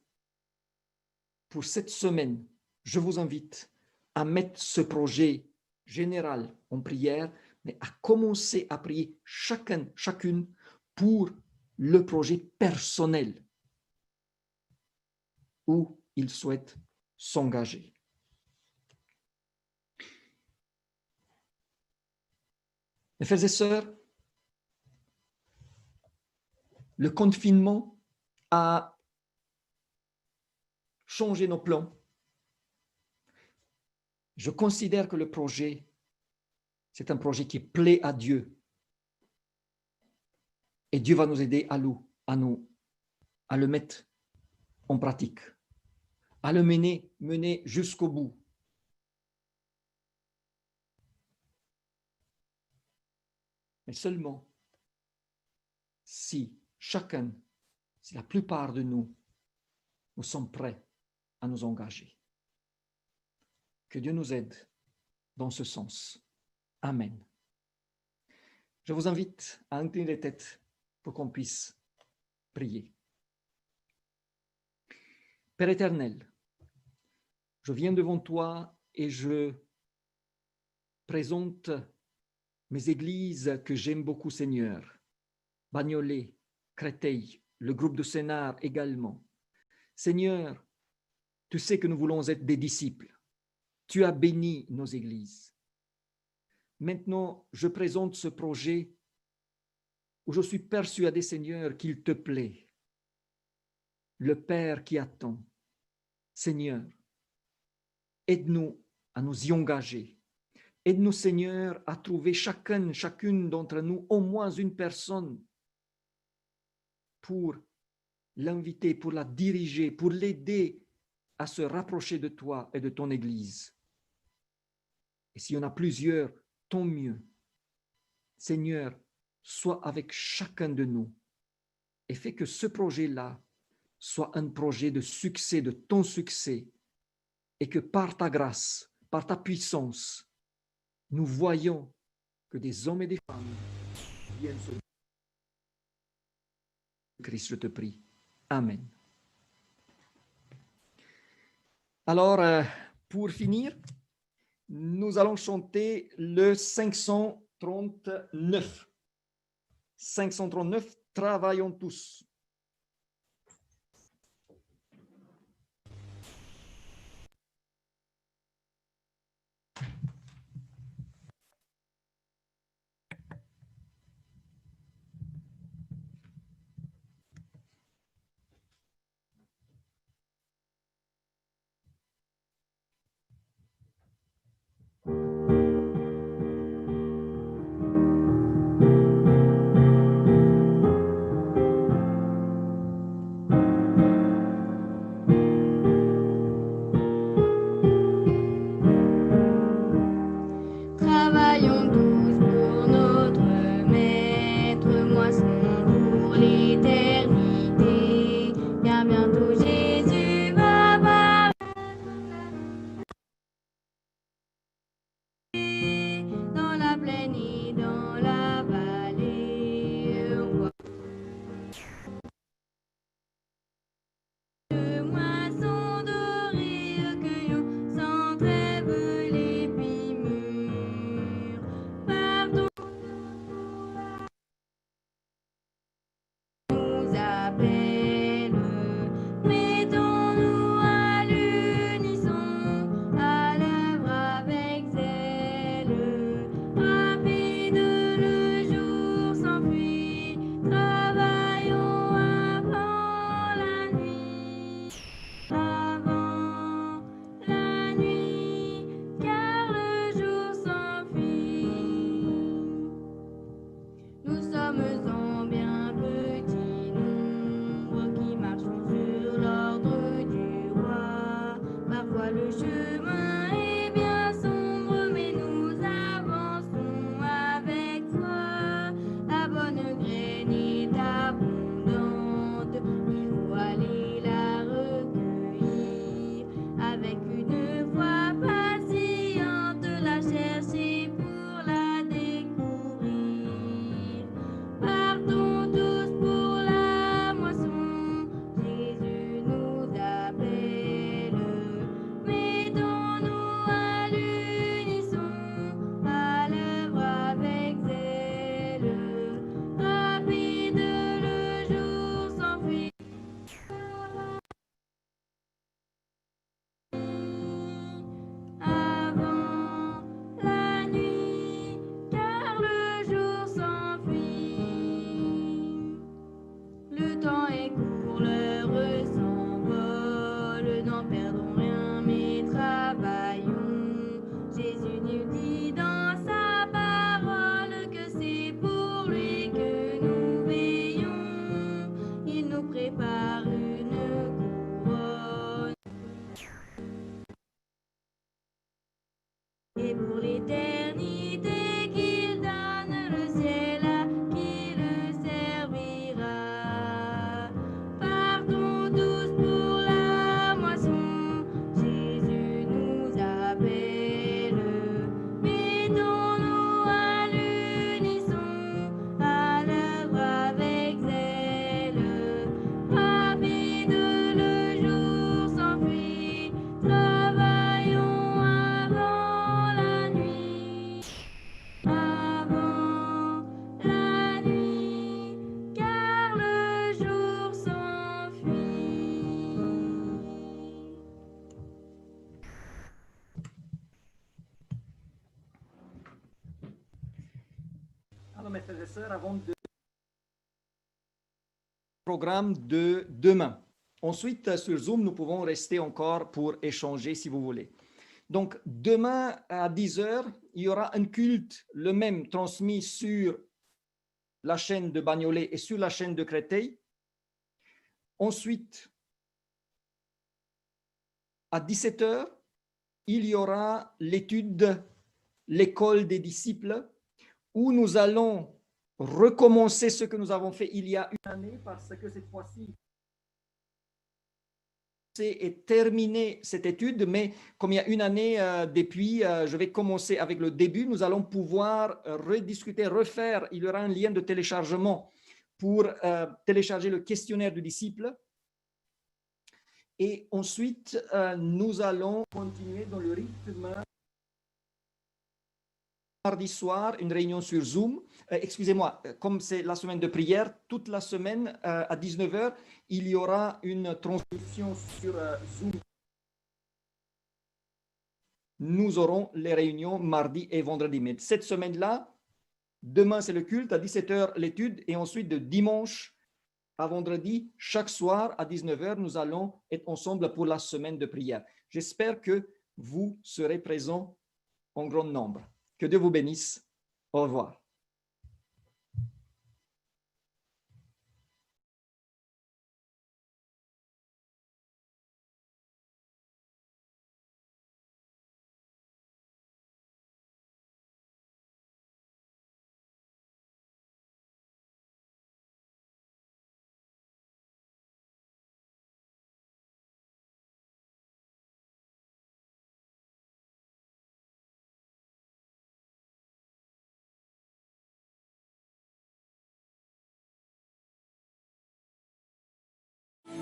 pour cette semaine, je vous invite à mettre ce projet général en prière, mais à commencer à prier chacune pour le projet personnel où il souhaite s'engager. Mes frères et sœurs, le confinement a changé nos plans. Je considère que le projet, c'est un projet qui plaît à Dieu. Et Dieu va nous aider à le mettre en pratique, à le mener jusqu'au bout. Mais seulement si la plupart de nous sommes prêts à nous engager. Que Dieu nous aide dans ce sens. Amen. Je vous invite à incliner les têtes pour qu'on puisse prier. Père éternel, je viens devant toi et je présente mes églises que j'aime beaucoup, Seigneur. Bagnolet, Créteil, le groupe de Sénart également. Seigneur, tu sais que nous voulons être des disciples. Tu as béni nos églises. Maintenant, je présente ce projet où je suis persuadé, Seigneur, qu'il te plaît. Le Père qui attend. Seigneur, aide-nous à nous y engager. Aide-nous, Seigneur, à trouver chacune d'entre nous au moins une personne pour l'inviter, pour la diriger, pour l'aider à se rapprocher de toi et de ton Église. Et s'il y en a plusieurs, tant mieux. Seigneur, sois avec chacun de nous et fais que ce projet-là soit un projet de succès, de ton succès, et que par ta grâce, par ta puissance, nous voyons que des hommes et des femmes viennent se Christ, je te prie. Amen. Alors, pour finir, nous allons chanter le 539. 539, travaillons tous. Travaillons tous pour notre Maître, moisson pour l'éternité. Bien bientôt Jésus va apparaître dans la plaine et dans la vallée. On voit de moissons dorées, cueillons sans trêve l'épis mûrs. Partons, nous appelle, mettons-nous à l'unisson, à l'œuvre avec zèle. Rapide le jour s'enfuit, travaillons avant la nuit. Avant la nuit, car le jour s'enfuit. Nous sommes en bien petit nombre qui marchons sur l'ordre du roi. Parfois le chemin est bien sombre, mais nous avançons avec foi. La bonne graine est abondante, il faut aller la recueillir. Avec une foi patiente, la chercher pour la découvrir. Partons tous pour la moisson, Jésus nous appelle. Mettons-nous à l'unisson, à l'œuvre avec zèle. Rapide le jour s'enfuit. Avant la nuit, car le jour s'enfuit. Le temps est court, l'heure s'envole, n'en perdons rien, mais travaillons. Jésus nous dit dans sa parole que c'est pour lui que nous veillons. Il nous prépare une couronne. Et pour l'éternité qu'il donne le ciel à qui le servira. Partons tous pour la moisson, Jésus nous appelle. Mettons-nous à l'unisson, à l'œuvre avec zèle. Rapide le jour s'enfuit, travaillons avant la nuit. mes frères et sœurs, avant de programme de demain. Ensuite, sur Zoom, nous pouvons rester encore pour échanger si vous voulez. Donc, demain à 10h, il y aura un culte, le même, transmis sur la chaîne de Bagnolet et sur la chaîne de Créteil. Ensuite, à 17h, il y aura l'étude, l'école des disciples, où nous allons recommencer ce que nous avons fait il y a une année, parce que cette fois-ci, c'est terminé cette étude, mais comme il y a une année depuis, je vais commencer avec le début. Nous allons pouvoir rediscuter, refaire. Il y aura un lien de téléchargement pour télécharger le questionnaire du disciple. Et ensuite, nous allons continuer dans le rythme. Mardi soir, une réunion sur Zoom. Excusez-moi, comme c'est la semaine de prière, toute la semaine à 19h, il y aura une transmission sur Zoom. Nous aurons les réunions mardi et vendredi. Mais cette semaine-là, demain c'est le culte, à 17h l'étude, et ensuite de dimanche à vendredi, chaque soir à 19h, nous allons être ensemble pour la semaine de prière. J'espère que vous serez présents en grand nombre. Que Dieu vous bénisse. Au revoir.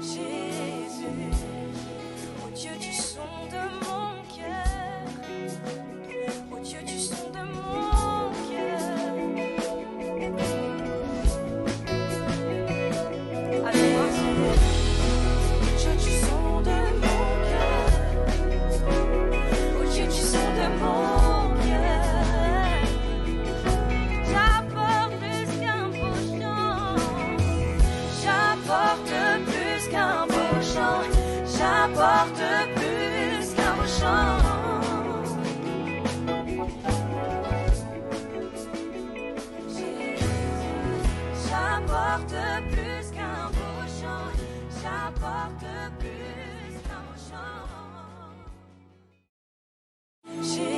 Jésus, oh Dieu du son de mon cœur, oh Dieu du son de mon cœur. Allez, oh Dieu du son de mon cœur, oh Dieu du son de mon cœur. J'apporte plus qu'un beau chant, j'apporte plus qu'un beau chant, j'apporte plus qu'un beau chant. J'apporte plus qu'un beau chant, j'apporte plus qu'un beau chant.